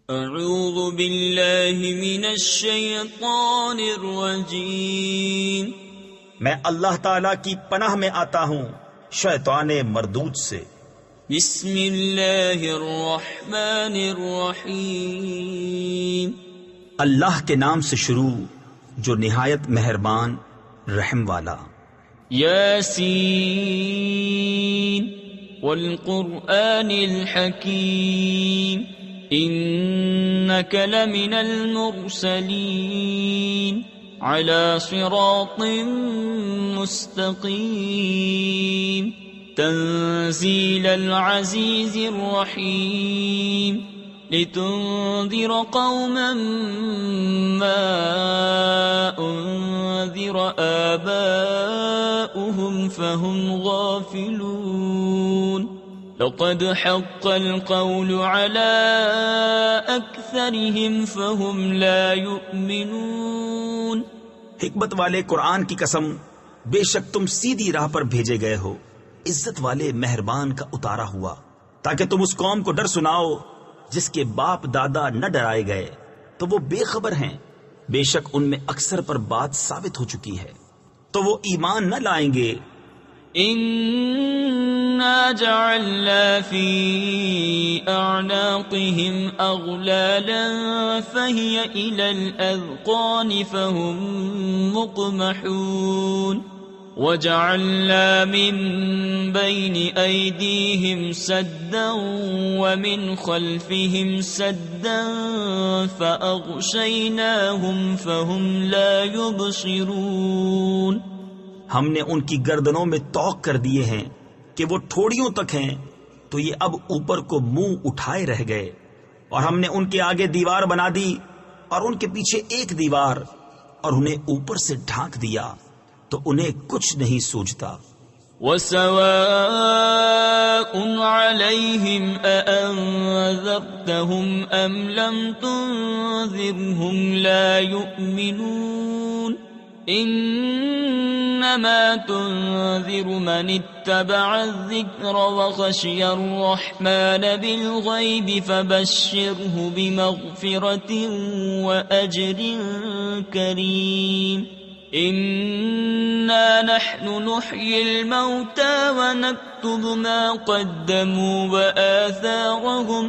اعوذ باللہ من الشیطان الرجیم، میں اللہ تعالی کی پناہ میں آتا ہوں شیطان مردود سے۔ بسم اللہ الرحمن الرحیم، اللہ کے نام سے شروع جو نہایت مہربان رحم والا۔ یاسین والقرآن الحکیم انک لمن المرسلین على صراط مستقیم تنزیل العزیز الرحیم لتنذر قوما ما انذر آباؤهم فهم غافلون لقد حق القول على أكثرهم فهم لا يؤمنون۔ حکمت والے قرآن کی قسم، بے شک تم سیدھی راہ پر بھیجے گئے ہو، عزت والے مہربان کا اتارا ہوا، تاکہ تم اس قوم کو ڈر سناؤ جس کے باپ دادا نہ ڈرائے گئے تو وہ بے خبر ہیں۔ بے شک ان میں اکثر پر بات ثابت ہو چکی ہے تو وہ ایمان نہ لائیں گے۔ إنا جعلنا في أعناقهم أغلالا فهي إلى الأذقان فهم مقمحون وجعلنا من بين أيديهم سدا ومن خلفهم سدا فأغشيناهم فهم لا يبصرون۔ ہم نے ان کی گردنوں میں توق کر دیے ہیں کہ وہ ٹھوڑیوں تک ہیں تو یہ اب اوپر کو منہ اٹھائے رہ گئے، اور ہم نے ان کے آگے دیوار بنا دی اور ان کے پیچھے ایک دیوار، اور انہیں اوپر سے ڈھانک دیا تو انہیں کچھ نہیں سوجتا۔ وَسَوَاءٌ عَلَيْهِمْ أَأَنذَرْتَهُمْ أَمْ لَمْ تُنذِرْهُمْ لَا يُؤْمِنُونَ انما تنذر من اتبع الذکر وخشی الرحمن بالغیب فبشره بمغفرة واجر کریم۔ انا نحن نحیی الموتى ونکتب ما قدموا وآثارهم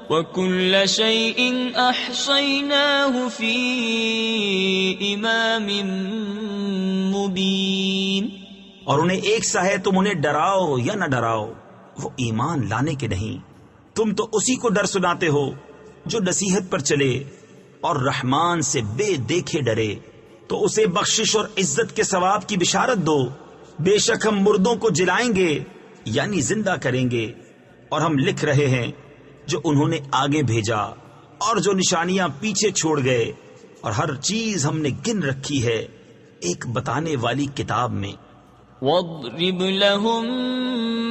وَكُلَّ شَيْءٍ أَحْصَيْنَاهُ فِي إِمَامٍ مُبِينٍ۔ اور انہیں ایک سا ہے، تم انہیں ڈراؤ یا نہ ڈراؤ وہ ایمان لانے کے نہیں، تم تو اسی کو ڈر سناتے ہو جو نصیحت پر چلے اور رحمان سے بے دیکھے ڈرے، تو اسے بخشش اور عزت کے ثواب کی بشارت دو۔ بے شک ہم مردوں کو جلائیں گے یعنی زندہ کریں گے، اور ہم لکھ رہے ہیں جو انہوں نے آگے بھیجا اور جو نشانیاں پیچھے چھوڑ گئے، اور ہر چیز ہم نے گن رکھی ہے ایک بتانے والی کتاب میں۔ وَاضْرِبْ لَهُمْ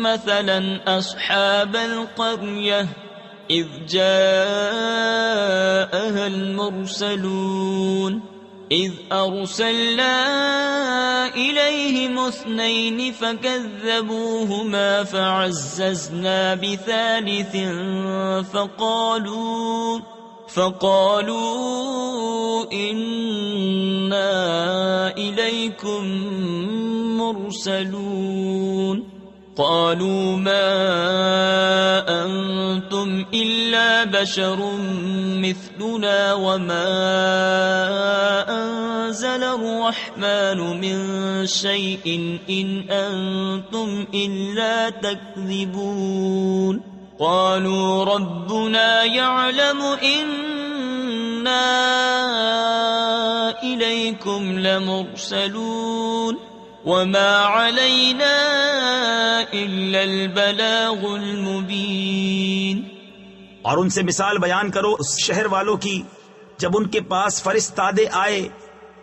مَثَلًا أَصْحَابَ الْقَرْيَةِ إِذْ جَاءَهَا الْمُرْسَلُونَ إِذْ أَرْسَلْنَا إِلَيْهِمُ اثْنَيْنِ فَكَذَّبُوهُمَا فَعَزَّزْنَا بِثَالِثٍ فَقَالُوا إِنَّا إِلَيْكُمْ مُرْسَلُونَ قالوا ما أنتم إلا بشر مثلنا وما أنزل الرحمن من شيء إن أنتم إلا تكذبون قالوا ربنا يعلم إنا إليكم لمرسلون وما علينا إلا البلاغ المبين۔ اور ان سے مثال بیان کرو اس شہر والوں کی جب ان کے پاس فرستادے آئے،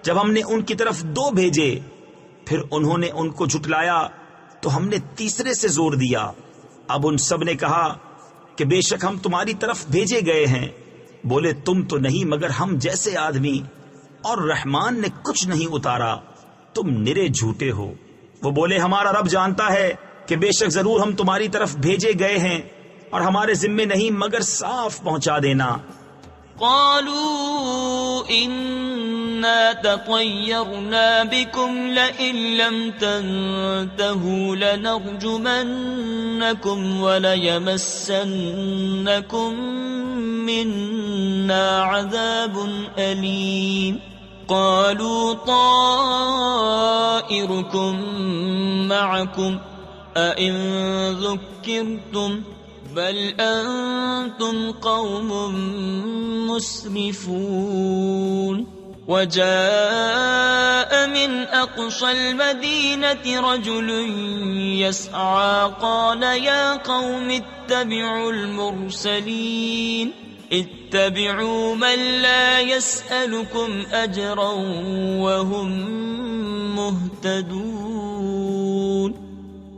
جب ہم نے ان کی طرف 2 بھیجے، پھر انہوں نے ان کو جھٹلایا تو ہم نے تیسرے سے زور دیا۔ اب ان سب نے کہا کہ بے شک ہم تمہاری طرف بھیجے گئے ہیں۔ بولے تم تو نہیں مگر ہم جیسے آدمی، اور رحمان نے کچھ نہیں اتارا، تم نرے جھوٹے ہو۔ وہ بولے ہمارا رب جانتا ہے کہ بے شک ضرور ہم تمہاری طرف بھیجے گئے ہیں، اور ہمارے ذمے نہیں مگر صاف پہنچا دینا۔ قالوا إنا تطيرنا بكم لئن لم تنتهوا لنرجمنكم وليمسنكم منا عذاب أليم قالوا طائركم معكم أئن ذكرتم بل أنتم قوم مسرفون وجاء من أقصى المدينة رجل يسعى قال يا قوم اتبعوا المرسلين اتبعوا من لا يسألكم أجرا وهم مهتدون.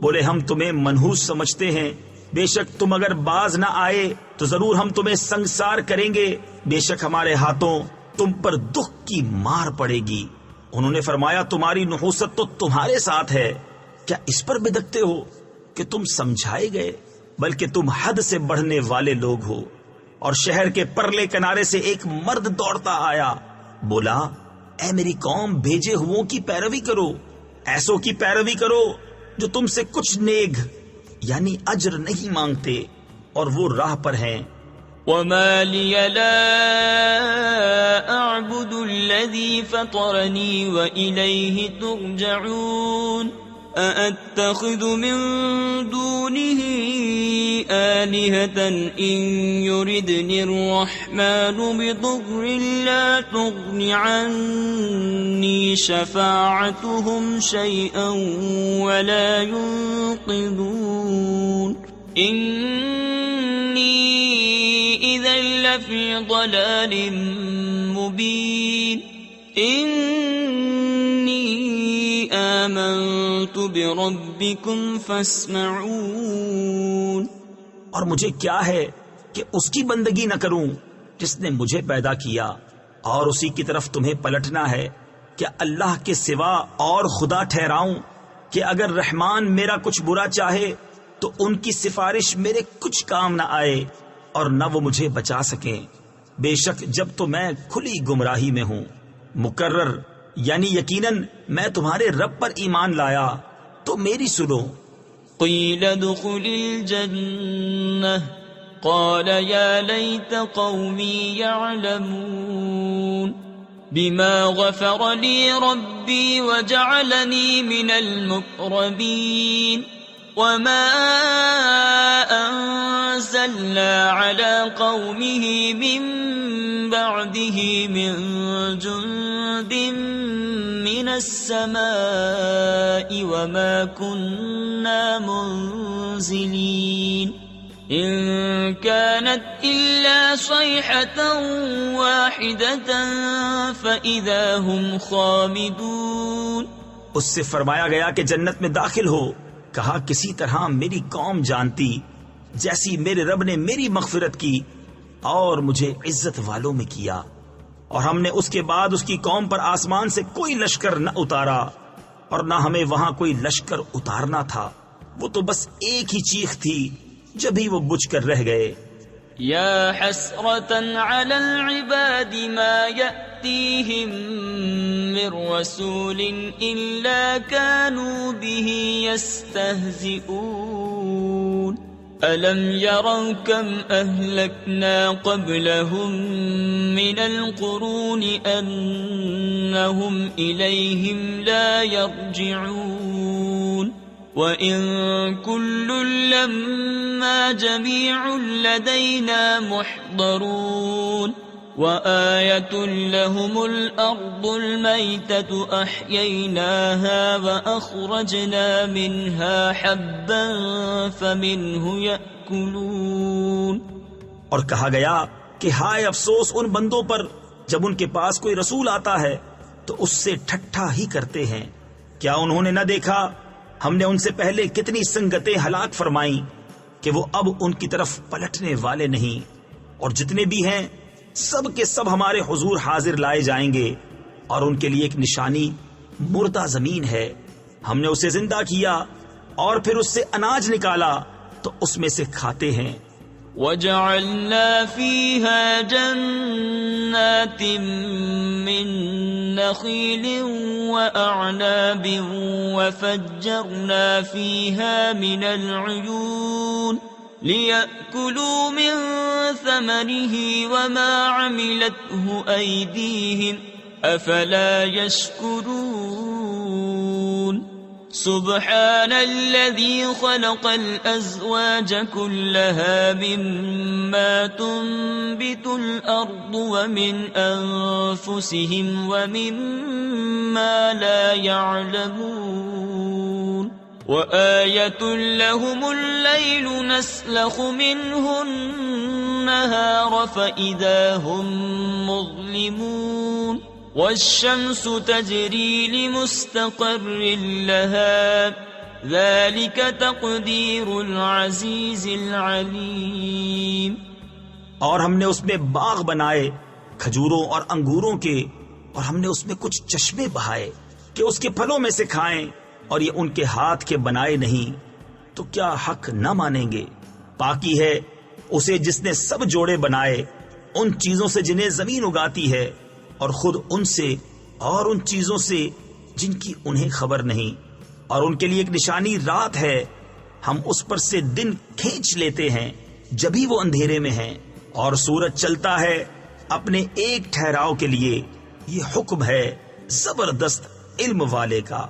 بولے ہم تمہیں منحوس سمجھتے ہیں، بے شک تم اگر باز نہ آئے تو ضرور ہم تمہیں سنگسار کریں گے، بے شک ہمارے ہاتھوں تم پر دکھ کی مار پڑے گی. انہوں نے فرمایا تمہاری نحوست تو تمہارے ساتھ ہے، کیا اس پر بدکتے ہو کہ تم سمجھائے گئے؟ بلکہ تم حد سے بڑھنے والے لوگ ہو. اور شہر کے پرلے کنارے سے ایک مرد دوڑتا آیا، بولا اے میری قوم، بھیجے ہوں کی پیروی کرو، ایسوں کی پیروی کرو جو تم سے کچھ نیگ یعنی اجر نہیں مانگتے اور وہ راہ پر ہیں. وما لي لا أعبد الذي فطرني وإليه ترجعون أأتخذ من دونه آلهة إن يردني الرحمن بضر لا تغن عني شفاعتهم شيئا ولا ينقذون إني إذا لفي ضلال مبين إني آمنت بربكم فاسمعون. اور مجھے کیا ہے کہ اس کی بندگی نہ کروں جس نے مجھے پیدا کیا، اور اسی کی طرف تمہیں پلٹنا ہے. کیا اللہ کے سوا اور خدا ٹھہراؤں کہ اگر رحمان میرا کچھ برا چاہے تو ان کی سفارش میرے کچھ کام نہ آئے اور نہ وہ مجھے بچا سکیں. بے شک جب تو میں کھلی گمراہی میں ہوں. مقرر یعنی یقیناً میں تمہارے رب پر ایمان لایا تو میری سنو. قیل ادخل الجنة قال يا ليت قومي يعلمون بما غفر لي ربي وجعلني من المقربين وما أنزلنا على قومه من بعده من جند من السماء وما كنا منزلين إن كانت إلا صيحة واحدة فإذا هم خامدون. اس سے فرمایا گیا کہ جنت میں داخل ہو. کہا کسی طرح میری قوم جانتی جیسی میرے رب نے میری مغفرت کی اور مجھے عزت والوں میں کیا، اور ہم نے اس کے بعد اس کی قوم پر آسمان سے کوئی لشکر نہ اتارا اور نہ ہمیں وہاں کوئی لشکر اتارنا تھا. وہ تو بس ایک ہی چیخ تھی جبھی وہ بجھ کر رہ گئے. یا حسرة على العباد ما يأتيهم من رسول إلا كانوا به يستهزئون ألم يروا كم أهلكنا قبلهم من القرون أنهم إليهم لا يرجعون وَإِن كُلٌّ لَّمَّا جَمِيعٌ لَّدَيْنَا مُحْضَرُونَ وَآيَةٌ لَّهُمُ الْأَرْضُ الْمَيْتَةُ أَحْيَيْنَاهَا وَأَخْرَجْنَا مِنْهَا حَبًّا فَمِنْهُ يَأْكُلُونَ. اور کہا گیا کہ ہائے افسوس ان بندوں پر جب ان کے پاس کوئی رسول آتا ہے تو اس سے ٹھٹھا ہی کرتے ہیں. کیا انہوں نے نہ دیکھا ہم نے ان سے پہلے کتنی سنگتیں ہلاک فرمائیں کہ وہ اب ان کی طرف پلٹنے والے نہیں، اور جتنے بھی ہیں سب کے سب ہمارے حضور حاضر لائے جائیں گے، اور ان کے لیے ایک نشانی مردہ زمین ہے. ہم نے اسے زندہ کیا اور پھر اس سے اناج نکالا تو اس میں سے کھاتے ہیں، وجعلنا فيها جنات من نخيل وأعناب وفجرنا فيها من العيون ليأكلوا من ثمره وما عملته أيديهم أفلا يشكرون سبحان الذي خلق الأزواج كلها مما تنبت الأرض ومن أنفسهم ومما لا يعلمون وآية لهم الليل نسلخ منه النهار فإذا هم مظلمون والشمس تجري لمستقر لها ذلك تقدير العزيز العليم. اور ہم نے اس میں باغ بنائے کھجوروں اور انگوروں کے، اور ہم نے اس میں کچھ چشمے بہائے کہ اس کے پھلوں میں سے کھائیں، اور یہ ان کے ہاتھ کے بنائے نہیں، تو کیا حق نہ مانیں گے؟ پاکی ہے اسے جس نے سب جوڑے بنائے ان چیزوں سے جنہیں زمین اگاتی ہے، اور خود ان سے اور ان چیزوں سے جن کی انہیں خبر نہیں. اور ان کے لیے ایک نشانی رات ہے، ہم اس پر سے دن کھینچ لیتے ہیں جبھی وہ اندھیرے میں ہیں، اور سورج چلتا ہے اپنے ایک ٹھہراؤ کے لیے. یہ حکم ہے زبردست علم والے کا.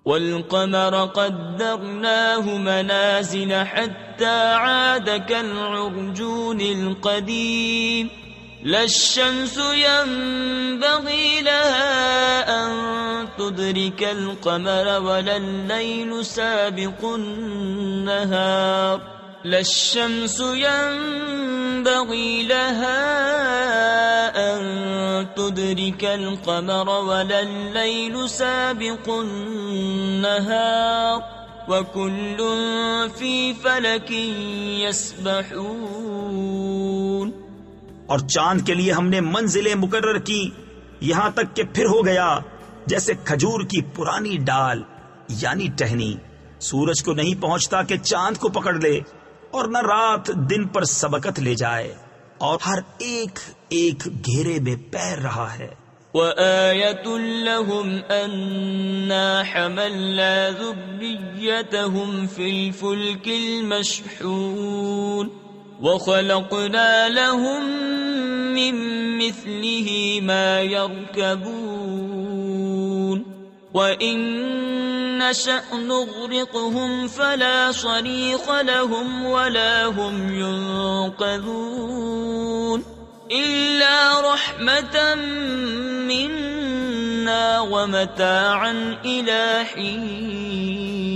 والقمر قدرناه منازل حتى عاد كالعرجون القديم لا الشمس ينبغي لها أن تدرك القمر ولا الليل سابق النهار لا الشمس ينبغي لها أن تدرك القمر ولا الليل سابق النهار وكل في فلك يسبحون. اور چاند کے لیے ہم نے منزلیں مقرر کی یہاں تک کہ پھر ہو گیا جیسے کھجور کی پرانی ڈال یعنی ٹہنی. سورج کو نہیں پہنچتا کہ چاند کو پکڑ لے، اور نہ رات دن پر سبقت لے جائے، اور ہر ایک ایک گھیرے میں پیر رہا ہے. وآية لهم أنا حملنا ذريتهم في الفلك المشحون وخلقنا لهم من مثله ما يركبون وإن نشأ نغرقهم فلا صريخ لهم ولا هم ينقذون إلا رحمة منا ومتاعا إلى حين.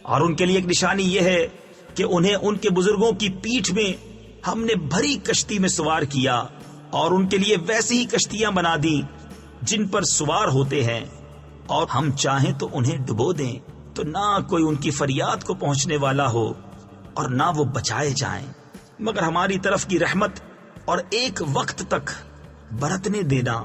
اور ان کے لیے ایک نشانی یہ ہے کہ انہیں ان کے بزرگوں کی پیٹھ میں ہم نے بھری کشتی میں سوار کیا، اور ان کے لیے ویسی ہی کشتیاں بنا دی جن پر سوار ہوتے ہیں، اور ہم چاہیں تو انہیں ڈبو دیں تو نہ کوئی ان کی فریاد کو پہنچنے والا ہو اور نہ وہ بچائے جائیں مگر ہماری طرف کی رحمت اور ایک وقت تک برتنے دینا.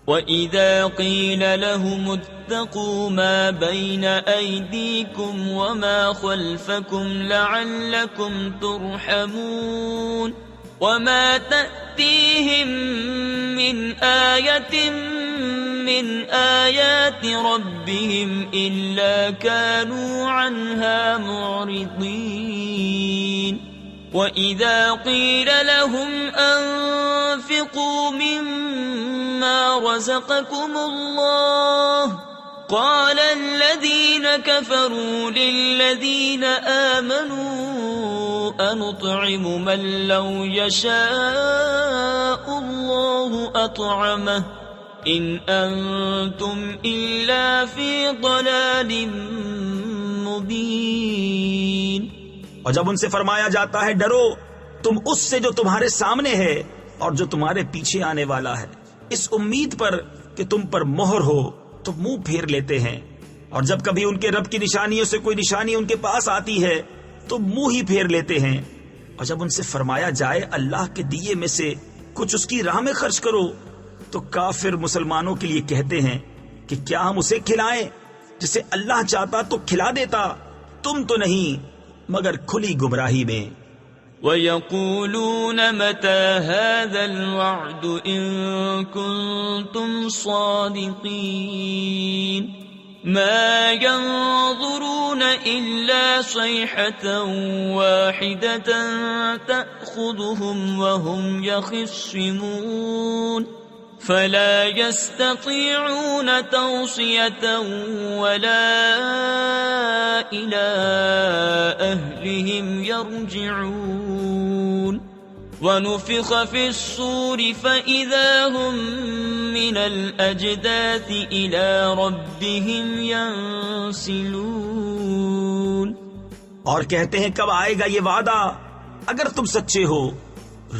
وَإِذَا قِيلَ لَهُمُ اتَّقُوا مَا بَيْنَ أَيْدِيكُمْ وَمَا خَلْفَكُمْ لَعَلَّكُمْ تُرْحَمُونَ وَمَا تَأْتِيهِمْ مِنْ آيَةٍ مِنْ آيَاتِ رَبِّهِمْ إِلَّا كَانُوا عَنْهَا مُعْرِضِينَ. وَإِذَا قِيلَ لَهُمْ أَنفِقُوا مِمَّا رَزَقَكُمُ اللَّهُ قَالَ الَّذِينَ كَفَرُوا لِلَّذِينَ آمَنُوا أَنُطْعِمُ مَن لَّوْ يَشَاءُ اللَّهُ أَطْعَمَهُ إِنْ أَنتُمْ إِلَّا فِي ضَلَالٍ مُبِينٍ. اور جب ان سے فرمایا جاتا ہے ڈرو تم اس سے جو تمہارے سامنے ہے اور جو تمہارے پیچھے آنے والا ہے، اس امید پر کہ تم پر مہر ہو، تو منہ پھیر لیتے ہیں. اور جب کبھی ان کے رب کی نشانیوں سے کوئی نشانی ان کے پاس آتی ہے تو منہ ہی پھیر لیتے ہیں. اور جب ان سے فرمایا جائے اللہ کے دیے میں سے کچھ اس کی راہ میں خرچ کرو تو کافر مسلمانوں کے لیے کہتے ہیں کہ کیا ہم اسے کھلائیں جسے اللہ چاہتا تو کھلا دیتا، تم تو نہیں مگر کھلی گمراہی میں۔ وَيَقُولُونَ مَتَى هَذَا الْوَعْدُ إِن كُنتُمْ صَادِقِينَ مَا يَنظُرُونَ إِلَّا صَيْحَةً وَاحِدَةً تَأْخُذُهُمْ وَهُمْ يَخِصِّمُونَ فَلَا يَسْتَطِيعُونَ تَوْصِيَةً وَلَا إِلَى أَهْلِهِمْ يَرْجِعُونَ وَنُفِخَ فِي الصُّورِ فَإِذَا هُمْ مِنَ الْأَجْدَاثِ إِلَى رَبِّهِمْ يَنسِلُونَ۔ اور کہتے ہیں کب آئے گا یہ وعدہ؟ اگر تم سچے ہو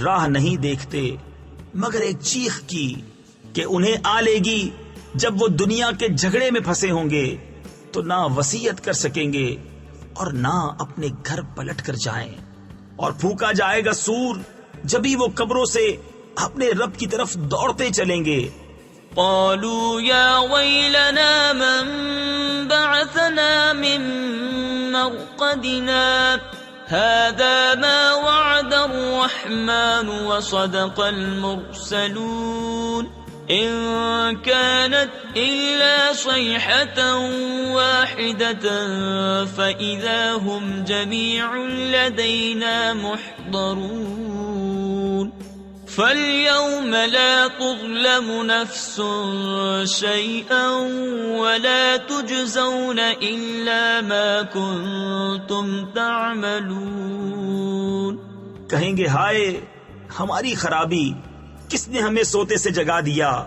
راہ نہیں دیکھتے مگر ایک چیخ کی کہ انہیں آ لے گی جب وہ دنیا کے جھگڑے میں پھنسے ہوں گے تو نہ وصیت کر سکیں گے اور نہ اپنے گھر پلٹ کر جائیں، اور پھونکا جائے گا سور، جبھی وہ قبروں سے اپنے رب کی طرف دوڑتے چلیں گے۔ قالوا يا ويلنا من بعثنا من مرقدنا هذا ما وعد الرحمن وصدق المرسلون إن كانت إلا صيحة واحدة فإذا هم جميع لدينا محضرون فاليوم لا تظلم نفس شيئا ولا تجزون إلا ما كنتم تعملون۔ کہیں گے ہائے ہماری خرابی، کس نے ہمیں سوتے سے جگا دیا؟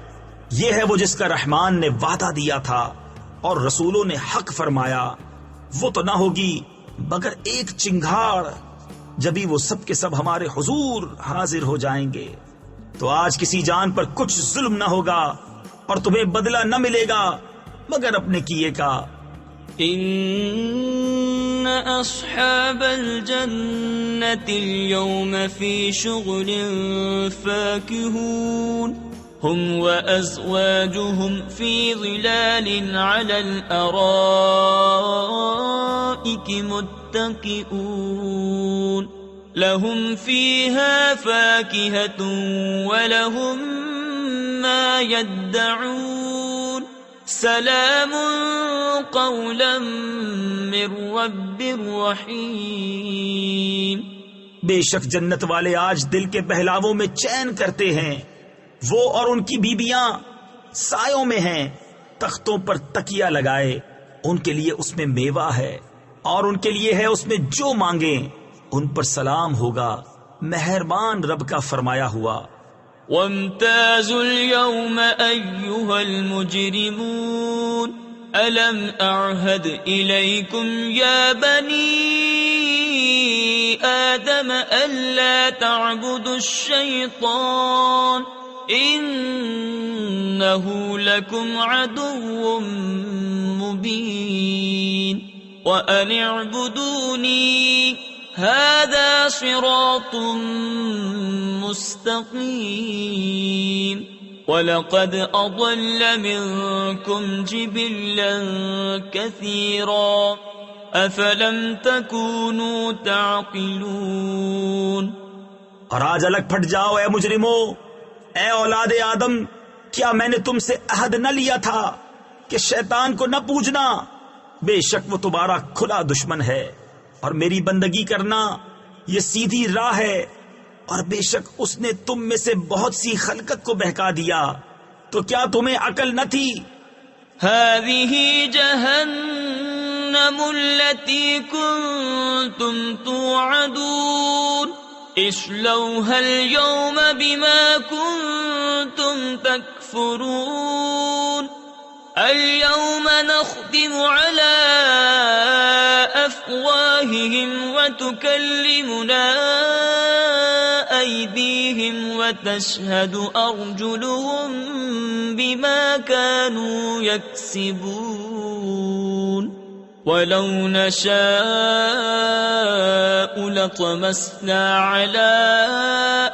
یہ ہے وہ جس کا رحمان نے وعدہ دیا تھا اور رسولوں نے حق فرمایا، وہ تو نہ ہوگی مگر ایک چنگھاڑ، جبھی وہ سب کے سب ہمارے حضور حاضر ہو جائیں گے۔ تو آج کسی جان پر کچھ ظلم نہ ہوگا اور تمہیں بدلہ نہ ملے گا مگر اپنے کیے کا۔ ان اصحاب الجنة اليوم في شغل فاكهون هم وازواجهم في ظلال على الارائك متكئون لهم فيها فاكهة ولهم ما يدعون سلام قولا من رب رحیم۔ بے شک جنت والے آج دل کے بہلاووں میں چین کرتے ہیں، وہ اور ان کی بیبیاں سایوں میں ہیں، تختوں پر تکیہ لگائے، ان کے لیے اس میں میوہ ہے اور ان کے لیے ہے اس میں جو مانگیں، ان پر سلام ہوگا مہربان رب کا فرمایا ہوا۔ وامتازوا اليوم أيها المجرمون ألم أعهد إليكم يا بني آدم ألا تعبدوا الشيطان إنه لكم عدو مبين وأن اعبدوني هذا صراط مستقيم وَلَقَدْ أَضَلَّ مِنكُمْ جِبِلًّا كَثِيرًا أَفَلَمْ تَكُونُوا تَعْقِلُونَ۔ اور آج الگ پھٹ جاؤ اے مجرمو، اے اولاد آدم، کیا میں نے تم سے عہد نہ لیا تھا کہ شیطان کو نہ پوجنا؟ بے شک وہ تمہارا کھلا دشمن ہے، اور میری بندگی کرنا یہ سیدھی راہ ہے، اور بے شک اس نے تم میں سے بہت سی خلقت کو بہکا دیا، تو کیا تمہیں عقل نہ تھی؟ هذه جهنم التي كنتم توعدون اصلوها اليوم بما كنتم تكفرون اليوم نختم على أفواههم وتكلمنا أيديهم وتشهد أرجلهم بما كانوا يكسبون۔ وَلَوْ نَشَاءُ لَطَمَسْنَا عَلَىٰ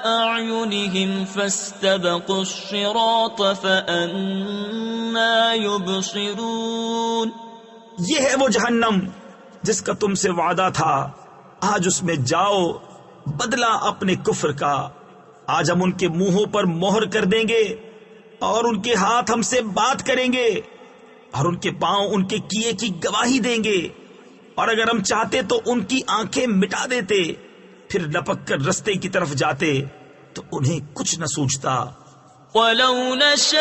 أَعْيُنِهِمْ فَاسْتَبَقُوا الصِّرَاطَ فَأَنَّىٰ يُبْصِرُونَ۔ یہ ہے وہ جہنم جس کا تم سے وعدہ تھا، آج اس میں جاؤ، بدلہ اپنے کفر کا۔ آج ہم ان کے منہوں پر مہر کر دیں گے اور ان کے ہاتھ ہم سے بات کریں گے اور ان کے پاؤں ان کے کیے کی گواہی دیں گے، اور اگر ہم چاہتے تو ان کی آنکھیں مٹا دیتے، پھر لپک کر رستے کی طرف جاتے تو انہیں کچھ نہ سوچتا۔ وَلَوْ نَشَاءُ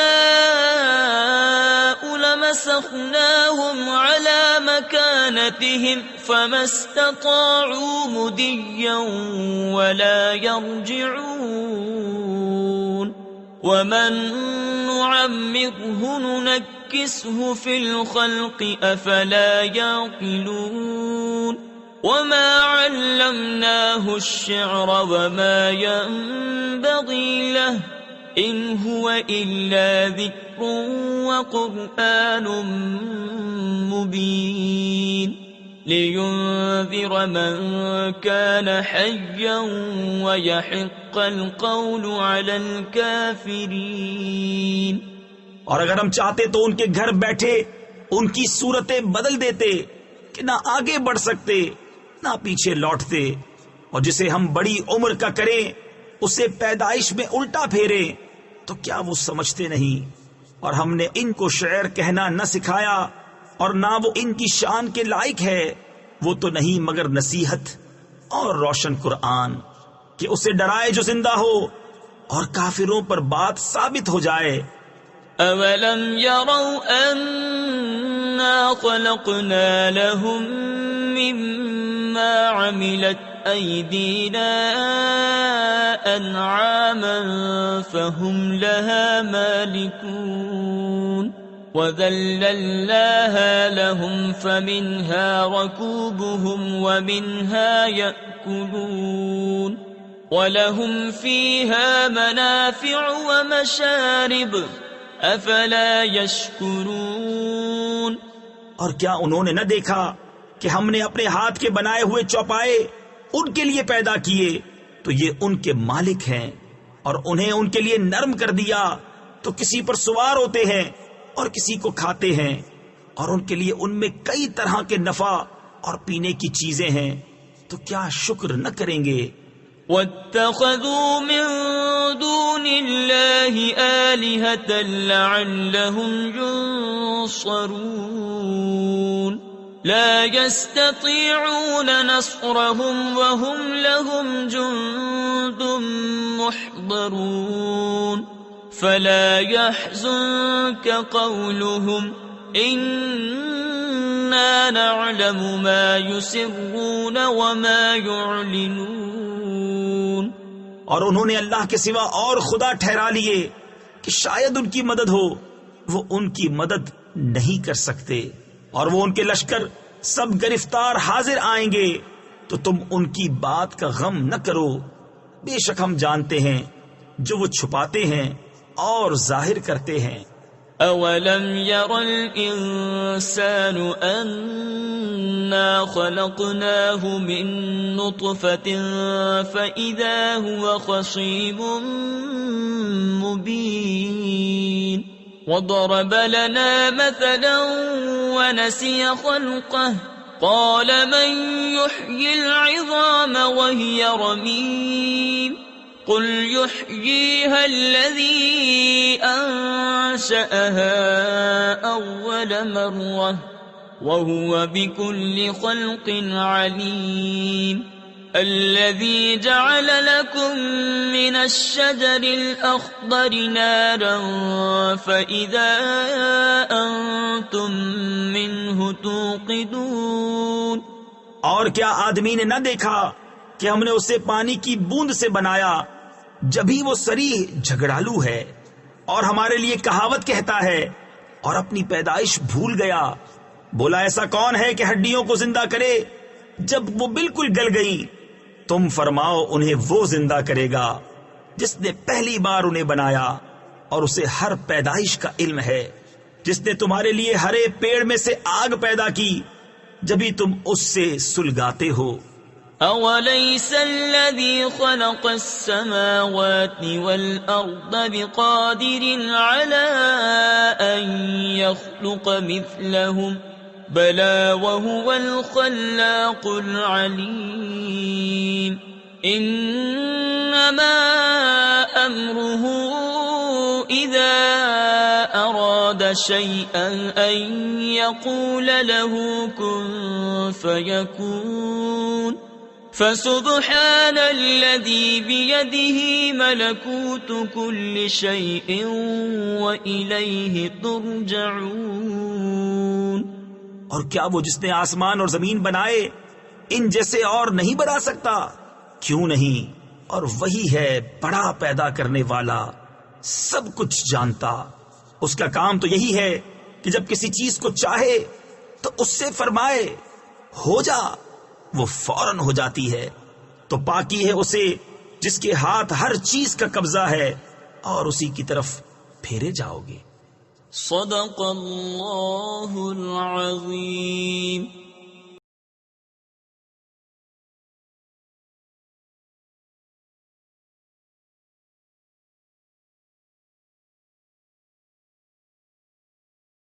لَمَسَخْنَاهُمْ عَلَىٰ مَكَانَتِهِمْ فَمَا اسْتَطَاعُوا مُضِيًّا وَلَا يَرْجِعُونَ وَمَن نُّعَمِّرْهُ نُنَكِّسْهُ فِي الْخَلْقِ أَفَلَا يَعْقِلُونَ وَمَا عَلَّمْنَاهُ الشِّعْرَ وَمَا يَنبَغِي لَهُ إِنْ هُوَ إِلَّا ذِكْرٌ وَقُرْآنٌ مُبِينٌ لِيُنذِرَ مَن كَانَ حَيًّا وَيَحِقَّ الْقَوْلُ عَلَى الْكَافِرِينَ۔ اور اگر ہم چاہتے تو ان کے گھر بیٹھے ان کی صورتیں بدل دیتے کہ نہ آگے بڑھ سکتے نہ پیچھے لوٹتے، اور جسے ہم بڑی عمر کا کریں اسے پیدائش میں الٹا پھیرے تو کیا وہ سمجھتے نہیں؟ اور ہم نے ان کو شعر کہنا نہ سکھایا اور نہ وہ ان کی شان کے لائق ہے، وہ تو نہیں مگر نصیحت اور روشن قرآن کہ اسے ڈرائے جو زندہ ہو اور کافروں پر بات ثابت ہو جائے۔ أَوَلَمْ يَرَوْا أَنَّا خَلَقْنَا لَهُم مِّمَّا عَمِلَتْ أَيْدِينَا أَنْعَامًا فَهُمْ لَهَا مَالِكُونَ وَذَلَّلْنَاهَا لَهُمْ فَمِنْهَا رَكُوبُهُمْ وَمِنْهَا يَأْكُلُونَ وَلَهُمْ فِيهَا مَنَافِعُ وَمَشَارِبُ أَفَلَا يَشْكُرُونَ۔ اور کیا انہوں نے نہ دیکھا کہ ہم نے اپنے ہاتھ کے بنائے ہوئے چوپائے ان کے لیے پیدا کیے تو یہ ان کے مالک ہیں، اور انہیں ان کے لیے نرم کر دیا تو کسی پر سوار ہوتے ہیں اور کسی کو کھاتے ہیں، اور ان کے لیے ان میں کئی طرح کے نفع اور پینے کی چیزیں ہیں، تو کیا شکر نہ کریں گے؟ وَاتَّخَذُوا مِن دُونِ اللَّهِ آلِهَةً لَعَلَّهُمْ يُنصَرُونَ لَا يَسْتَطِيعُونَ نَصْرَهُمْ وَهُمْ لَهُمْ جُندٌ مُحْضَرُونَ فَلَا يَحْزُنكَ قَوْلُهُمْ إِنَّا نَعْلَمُ مَا يُسِرُّونَ وَمَا يُعْلِنُونَ۔ اور انہوں نے اللہ کے سوا اور خدا ٹھہرا لیے کہ شاید ان کی مدد ہو، وہ ان کی مدد نہیں کر سکتے، اور وہ ان کے لشکر سب گرفتار حاضر آئیں گے، تو تم ان کی بات کا غم نہ کرو، بے شک ہم جانتے ہیں جو وہ چھپاتے ہیں اور ظاہر کرتے ہیں۔ أَوَلَمْ يَرَ الْإِنسَانُ أَنَّا خَلَقْنَاهُ مِن نُّطْفَةٍ فَإِذَا هُوَ خَصِيمٌ مُّبِينٌ وَضَرَبَ لَنَا مَثَلًا وَنَسِيَ خَلْقَهُ قَالَ مَن يُحْيِي الْعِظَامَ وَهِيَ رَمِيمٌ قُلْ يُحْيِيهَا الَّذِي أَنشَأَهَا أَوَّلَ مَرَّةٍ وَهُوَ بِكُلِّ خَلْقٍ عَلِيمٌ الَّذِي جَعَلَ لَكُم مِّنَ الشَّجَرِ الْأَخْضَرِ نَارًا فَإِذَا أَنتُم مِّنْهُ تُوقِدُونَ۔ اور کیا آدمی نے نہ دیکھا کہ ہم نے اسے پانی کی بوند سے بنایا، جبھی وہ صریح جھگڑالو ہے اور ہمارے لیے کہاوت کہتا ہے اور اپنی پیدائش بھول گیا۔ بولا ایسا کون ہے کہ ہڈیوں کو زندہ کرے جب وہ بالکل گل گئی؟ تم فرماؤ انہیں وہ زندہ کرے گا جس نے پہلی بار انہیں بنایا، اور اسے ہر پیدائش کا علم ہے، جس نے تمہارے لیے ہرے پیڑ میں سے آگ پیدا کی جبھی تم اس سے سلگاتے ہو۔ أوليس الذي خلق السماوات والأرض بقادر على أن يخلق مثلهم بلى وهو الخلاق العليم إنما أمره إذا أراد شيئا أن يقول له كن فيكون فسبحان الذي بيده ملكوت كل شيء وإليه ترجعون۔ اور کیا وہ جس نے آسمان اور زمین بنائے ان جیسے اور نہیں بنا سکتا؟ کیوں نہیں؟ اور وہی ہے بڑا پیدا کرنے والا، سب کچھ جانتا۔ اس کا کام تو یہی ہے کہ جب کسی چیز کو چاہے تو اس سے فرمائے ہو جا، وہ فوراً ہو جاتی ہے۔ تو پاکی ہے اسے جس کے ہاتھ ہر چیز کا قبضہ ہے، اور اسی کی طرف پھیرے جاؤ گے۔ صدق اللہ العظیم۔